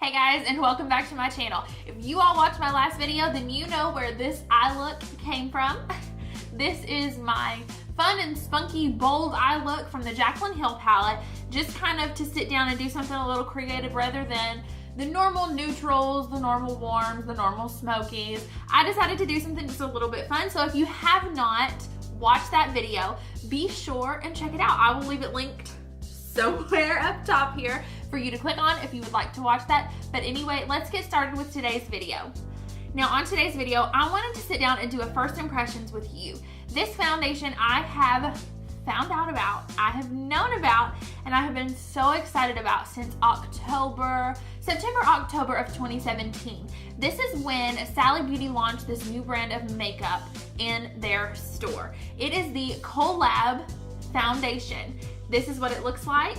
Hey guys, and welcome back to my channel. If you all watched my last video, then you know where this eye look came from. This is my fun and spunky bold eye look from the Jaclyn Hill palette, just kind of to sit down and do something a little creative rather than the normal neutrals, the normal warms, the normal smokies. I decided to do something just a little bit fun, so if you have not watched that video, be sure and check it out. I will leave it linked somewhere up top here for you to click on if you would like to watch that. But anyway, let's get started with today's video. Now on today's video, I wanted to sit down and do a first impressions with you. This foundation I have found out about, I have known about, and I have been so excited about since September, October of 2017. This is when Sally Beauty launched this new brand of makeup in their store. It is the Collab foundation. This is what it looks like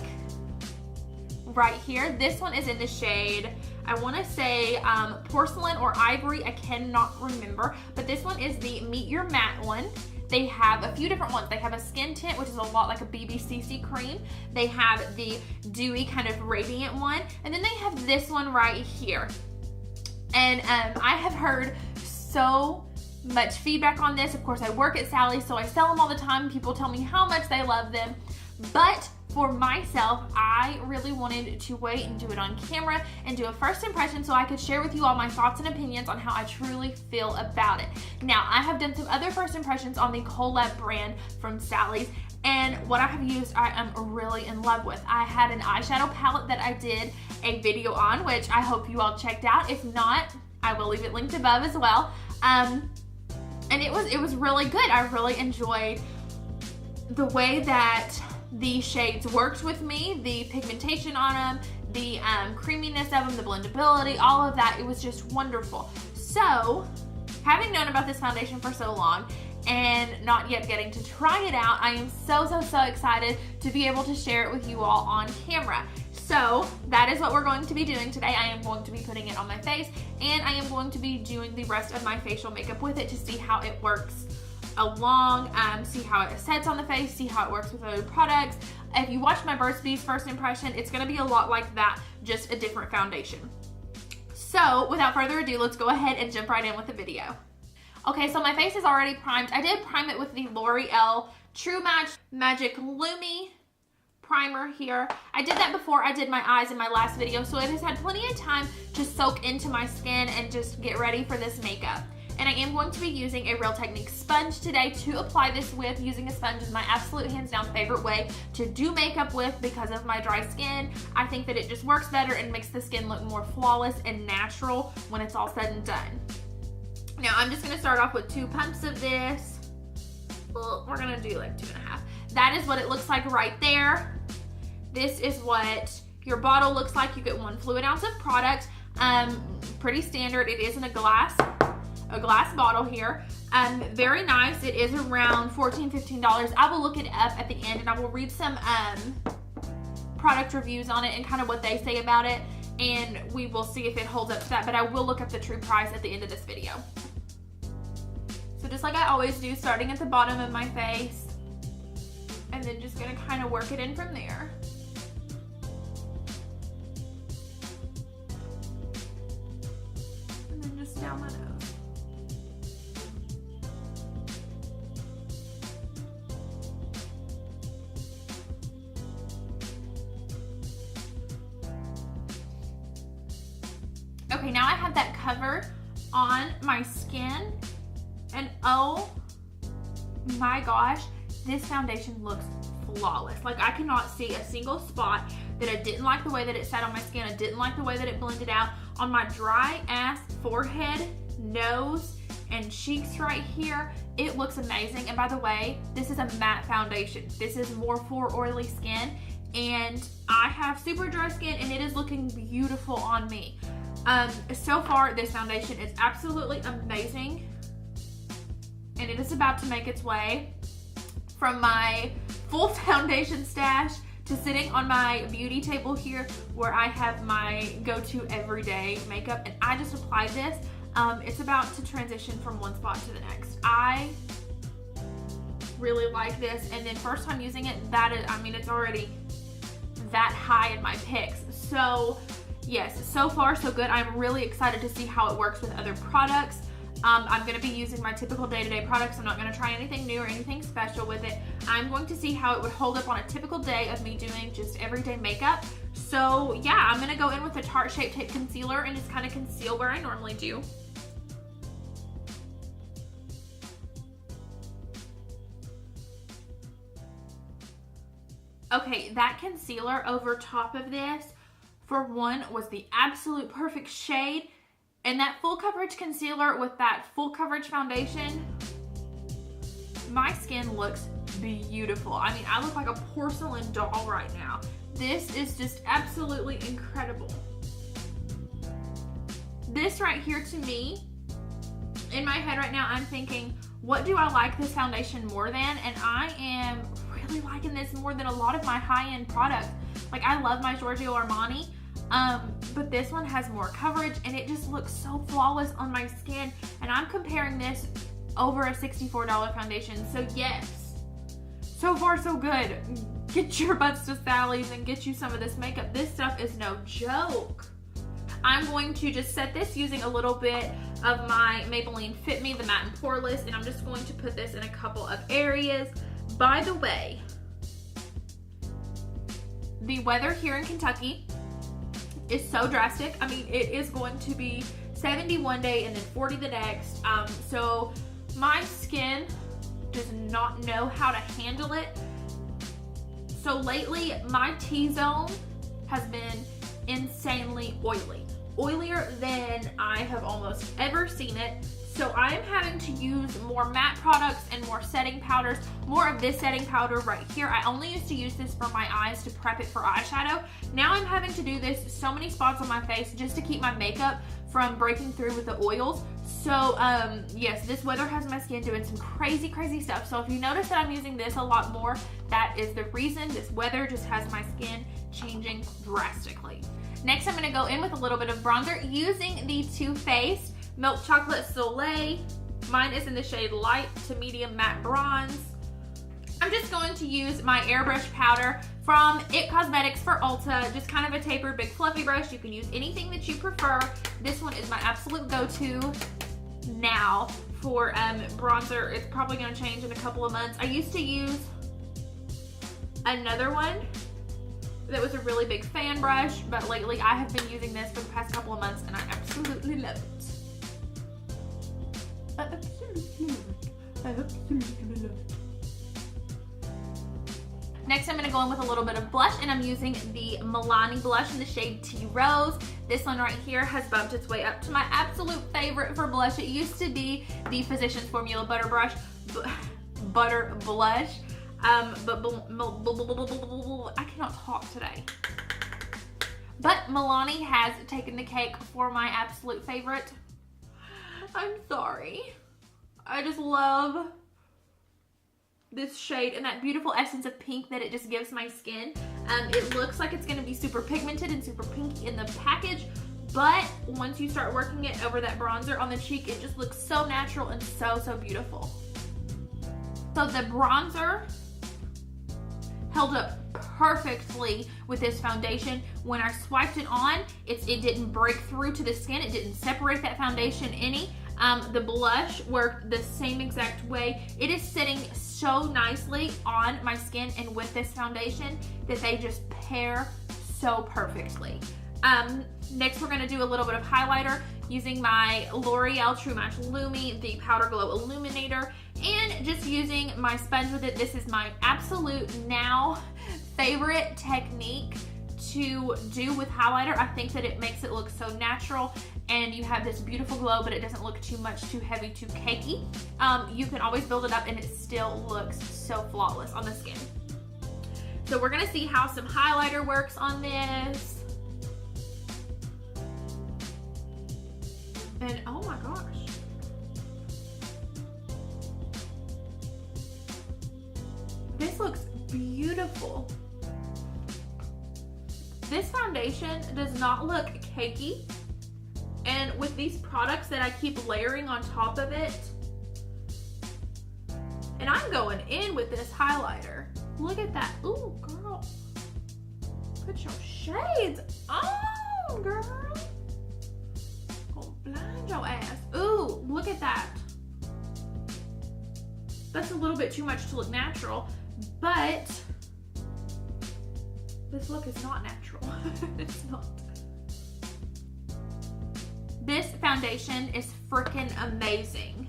right here. This one is in the shade, I want to say porcelain or ivory, I cannot remember, but this one is the Meet Your Matte one. They have a few different ones. They have a skin tint, which is a lot like a BBCC cream. They have the dewy kind of radiant one, and then they have this one right here. And I have heard so much feedback on this. Of course, I work at Sally's, so I sell them all the time. People tell me how much they love them. But for myself, I really wanted to wait and do it on camera and do a first impression so I could share with you all my thoughts and opinions on how I truly feel about it. Now, I have done some other first impressions on the Collab brand from Sally's, and what I have used, I am really in love with. I had an eyeshadow palette that I did a video on, which I hope you all checked out. If not, I will leave it linked above as well. And it was really good. I really enjoyed the way that the shades worked with me, the pigmentation on them, the creaminess of them, the blendability, all of that. It was just wonderful. So, having known about this foundation for so long and not yet getting to try it out, I am so excited to be able to share it with you all on camera. So, that is what we're going to be doing today. I am going to be putting it on my face, and I am going to be doing the rest of my facial makeup with it to see how it works along, see how it sets on the face, see how it works with other products. If you watch my Burt's Bees first impression, it's going to be a lot like that, just a different foundation. So without further ado, let's go ahead and jump right in with the video. Okay, so my face is already primed. I did prime it with the L'Oreal True Match Magic Lumi primer here. I did that before I did my eyes in my last video, so it has had plenty of time to soak into my skin and just get ready for this makeup. And I am going to be using a Real Technique sponge today to apply this with. Using a sponge is my absolute hands down favorite way to do makeup with because of my dry skin. I think that it just works better and makes the skin look more flawless and natural when it's all said and done. Now I'm just going to start off with 2 pumps of this. Well, we're going to do like 2.5. That is what it looks like right there. This is what your bottle looks like. You get 1 fluid ounce of product. Pretty standard. It is in a glass bottle here. Very nice. It is around $14, $15. I will look it up at the end and I will read some product reviews on it and kind of what they say about it, and we will see if it holds up to that, but I will look up the true price at the end of this video. So just like I always do, starting at the bottom of my face and then just gonna kind of work it in from there. And then just down my nose. Okay, now I have that covered on my skin, and oh my gosh, this foundation looks flawless. Like, I cannot see a single spot that I didn't like the way that it sat on my skin. I didn't like the way that it blended out on my dry ass forehead, nose, and cheeks right here. It looks amazing. And by the way, this is a matte foundation. This is more for oily skin, and I have super dry skin, and it is looking beautiful on me. So far, this foundation is absolutely amazing, and it is about to make its way from my full foundation stash to sitting on my beauty table here where I have my go-to everyday makeup, and I just applied this. It's about to transition from one spot to the next. I really like this, and then first time using it, that is, I mean, it's already that high in my picks. So yes, so far so good. I'm really excited to see how it works with other products. I'm going to be using my typical day-to-day products. I'm not going to try anything new or anything special with it. I'm going to see how it would hold up on a typical day of me doing just everyday makeup. So yeah, I'm going to go in with a Tarte Shape Tape Concealer and just kind of conceal where I normally do. Okay, that concealer over top of this, for one, was the absolute perfect shade. And that full coverage concealer with that full coverage foundation, my skin looks beautiful. I mean, I look like a porcelain doll right now. This is just absolutely incredible. This right here, to me, in my head right now, I'm thinking, what do I like this foundation more than? And I am really liking this more than a lot of my high-end products. Like, I love my Giorgio Armani, but this one has more coverage and it just looks so flawless on my skin. And I'm comparing this over a $64 foundation. So yes, so far so good. Get your butts to Sally's and get you some of this makeup. This stuff is no joke. I'm going to just set this using a little bit of my Maybelline Fit Me, the matte and poreless, and I'm just going to put this in a couple of areas. By the way, the weather here in Kentucky is so drastic. I mean, it is going to be 70 one day and then 40 the next. So my skin does not know how to handle it. So lately, my T-zone has been insanely oily. Oilier than I have almost ever seen it. So I am having to use more matte products and more setting powders, more of this setting powder right here. I only used to use this for my eyes to prep it for eyeshadow. Now I'm having to do this so many spots on my face just to keep my makeup from breaking through with the oils. So yes, this weather has my skin doing some crazy, crazy stuff. So if you notice that I'm using this a lot more, that is the reason. This weather just has my skin changing drastically. Next, I'm gonna go in with a little bit of bronzer using the Too Faced Milk Chocolate Soleil. Mine is in the shade Light to Medium Matte Bronze. I'm just going to use my airbrush powder from IT Cosmetics for Ulta. Just kind of a tapered, big fluffy brush. You can use anything that you prefer. This one is my absolute go-to now for bronzer. It's probably gonna change in a couple of months. I used to use another one that was a really big fan brush, but lately I have been using this for the past couple of months and I absolutely love it. I absolutely love it. Next, I'm gonna go in with a little bit of blush, and I'm using the Milani blush in the shade Tea Rose. This one right here has bumped its way up to my absolute favorite for blush. It used to be the Physicians Formula Butter Blush, but I cannot talk today. But Milani has taken the cake for my absolute favorite. I'm sorry. I just love this shade and that beautiful essence of pink that it just gives my skin. It looks like it's gonna be super pigmented and super pinky in the package, but once you start working it over that bronzer on the cheek, it just looks so natural and so, so beautiful. So the bronzer held up perfectly with this foundation. When I swiped it on, it didn't break through to the skin. It didn't separate that foundation any. The blush worked the same exact way. It is sitting so nicely on my skin and with this foundation that they just pair so perfectly. Next, we're gonna do a little bit of highlighter using my L'Oreal True Match Lumi, the Powder Glow Illuminator, and just using my sponge with it. This is my absolute now favorite technique to do with highlighter. I think that it makes it look so natural and you have this beautiful glow, but it doesn't look too much, too heavy, too cakey. You can always build it up and it still looks so flawless on the skin. So we're gonna see how some highlighter works on this. And oh my gosh. This looks beautiful. This foundation does not look cakey. And with these products that I keep layering on top of it, and I'm going in with this highlighter. Look at that. Ooh, girl. Put your shades on. on, girl. Gonna blind your ass. Ooh, look at that. That's a little bit too much to look natural, but this look is not natural. It's not. This foundation is freaking amazing.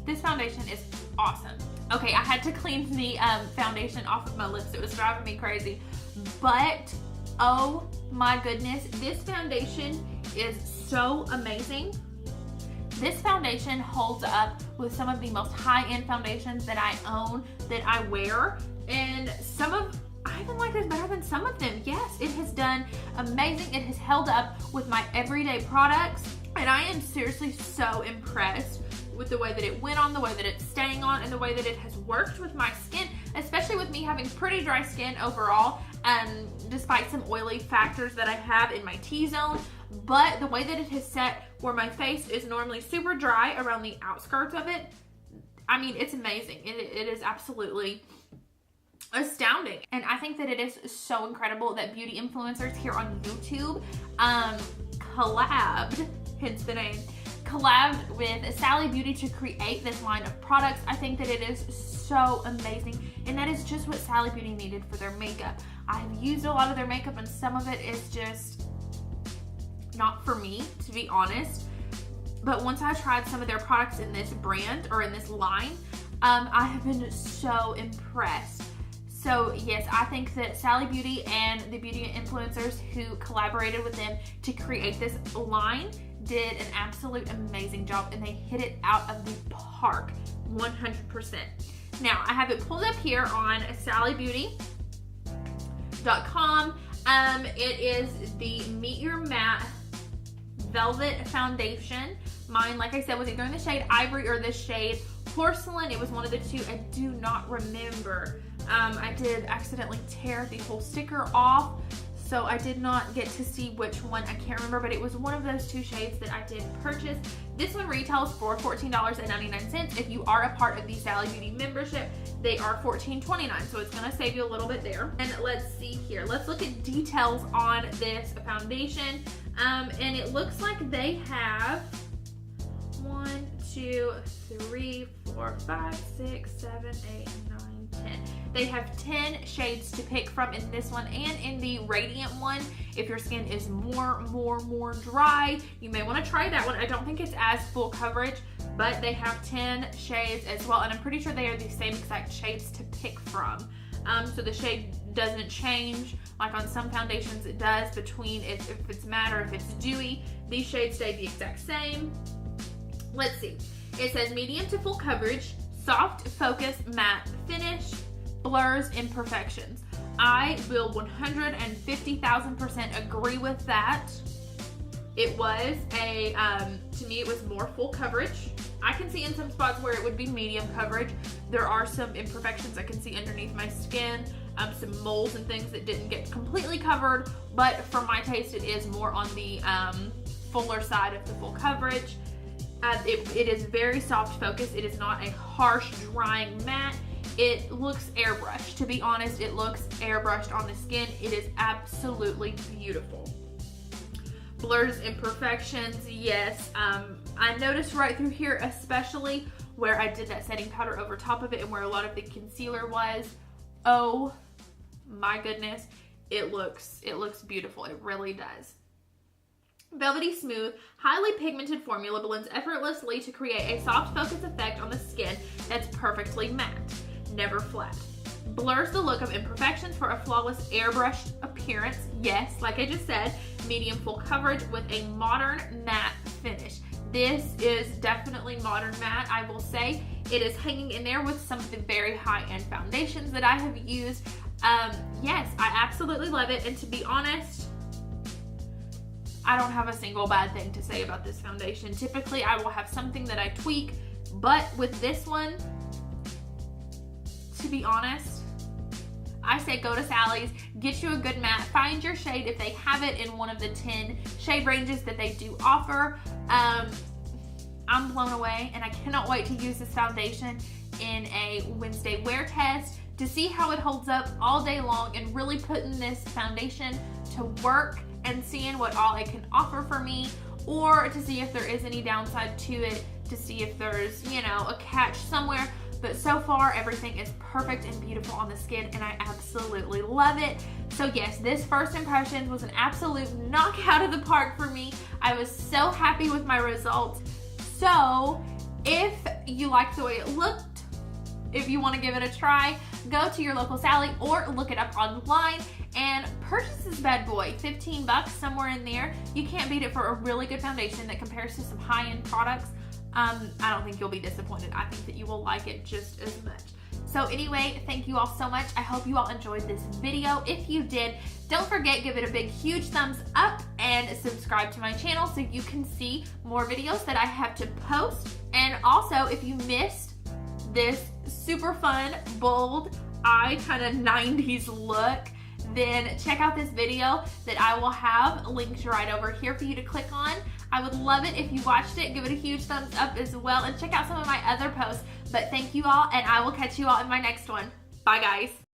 This foundation is awesome. Okay, I had to clean the foundation off of my lips. It was driving me crazy. But, oh my goodness, this foundation is so amazing. This foundation holds up with some of the most high-end foundations that I own, that I wear. And I even like this better than some of them. Yes, it has done amazing. It has held up with my everyday products. And I am seriously so impressed with the way that it went on, the way that it's staying on, and the way that it has worked with my skin, especially with me having pretty dry skin overall, despite some oily factors that I have in my T-zone. But the way that it has set where my face is normally super dry around the outskirts of it, I mean, it's amazing. It is absolutely astounding. And I think that it is so incredible that beauty influencers here on YouTube collabed, hence the name, collabed with Sally Beauty to create this line of products. I think that it is so amazing, and that is just what Sally Beauty needed for their makeup. I've used a lot of their makeup, and some of it is just not for me, to be honest. But once I tried some of their products in this brand, or in this line, I have been so impressed. So yes, I think that Sally Beauty and the beauty influencers who collaborated with them to create this line did an absolute amazing job, and they hit it out of the park, 100%. Now, I have it pulled up here on sallybeauty.com. It is the Meet Your Matte Velvet Foundation. Mine, like I said, was either in the shade Ivory or the shade Porcelain. It was one of the two. I do not remember. I did accidentally tear the whole sticker off, so I did not get to see which one. I can't remember, but it was one of those two shades that I did purchase. This one retails for $14.99. If you are a part of the Sally Beauty membership, they are $14.29, so it's going to save you a little bit there. And let's see here. Let's look at details on this foundation. And it looks like they have 1, 2, 3, 4, 5, 6, 7, 8, 9, 10. They have 10 shades to pick from in this one and in the Radiant one. If your skin is more dry, you may want to try that one. I don't think it's as full coverage, but they have 10 shades as well, and I'm pretty sure they are the same exact shades to pick from. So the shade doesn't change like on some foundations it does between if it's matte or if it's dewy. These shades stay the exact same. Let's see. It says medium to full coverage, soft focus matte finish, blurs imperfections. I will 150,000% agree with that. It was to me it was more full coverage. I can see in some spots where it would be medium coverage. There are some imperfections I can see underneath my skin, some moles and things that didn't get completely covered, but for my taste it is more on the fuller side of the full coverage. It is very soft focus. It is not a harsh drying matte. It looks airbrushed. To be honest, it looks airbrushed on the skin. It is absolutely beautiful. Blurs imperfections, yes. I noticed right through here, especially where I did that setting powder over top of it and where a lot of the concealer was. Oh my goodness, it looks beautiful. It really does. Velvety smooth, highly pigmented formula blends effortlessly to create a soft focus effect on the skin that's perfectly matte, never flat. Blurs the look of imperfections for a flawless airbrushed appearance. Yes, like I just said, medium full coverage with a modern matte finish. This is definitely modern matte, I will say. It is hanging in there with some of the very high-end foundations that I have used. Yes, I absolutely love it, and to be honest, I don't have a single bad thing to say about this foundation. Typically, I will have something that I tweak, but with this one, to be honest, I say go to Sally's, get you a good matte, find your shade if they have it in one of the 10 shade ranges that they do offer. I'm blown away, and I cannot wait to use this foundation in a Wednesday wear test to see how it holds up all day long and really putting this foundation to work and seeing what all it can offer for me, or to see if there is any downside to it, to see if there's, you know, a catch somewhere. But so far, everything is perfect and beautiful on the skin, and I absolutely love it. So yes, this first impressions was an absolute knockout of the park for me. I was so happy with my results. So if you liked the way it looked, if you want to give it a try, go to your local Sally or look it up online and purchase this bad boy. 15 bucks, somewhere in there. You can't beat it for a really good foundation that compares to some high-end products. I don't think you'll be disappointed. I think that you will like it just as much. So anyway, thank you all so much. I hope you all enjoyed this video. If you did, don't forget, give it a big, huge thumbs up and subscribe to my channel so you can see more videos that I have to post. And also, if you missed this super fun, bold, eye kind of 90s look, then check out this video that I will have linked right over here for you to click on. I would love it if you watched it. Give it a huge thumbs up as well, and check out some of my other posts. But thank you all, and I will catch you all in my next one. Bye, guys.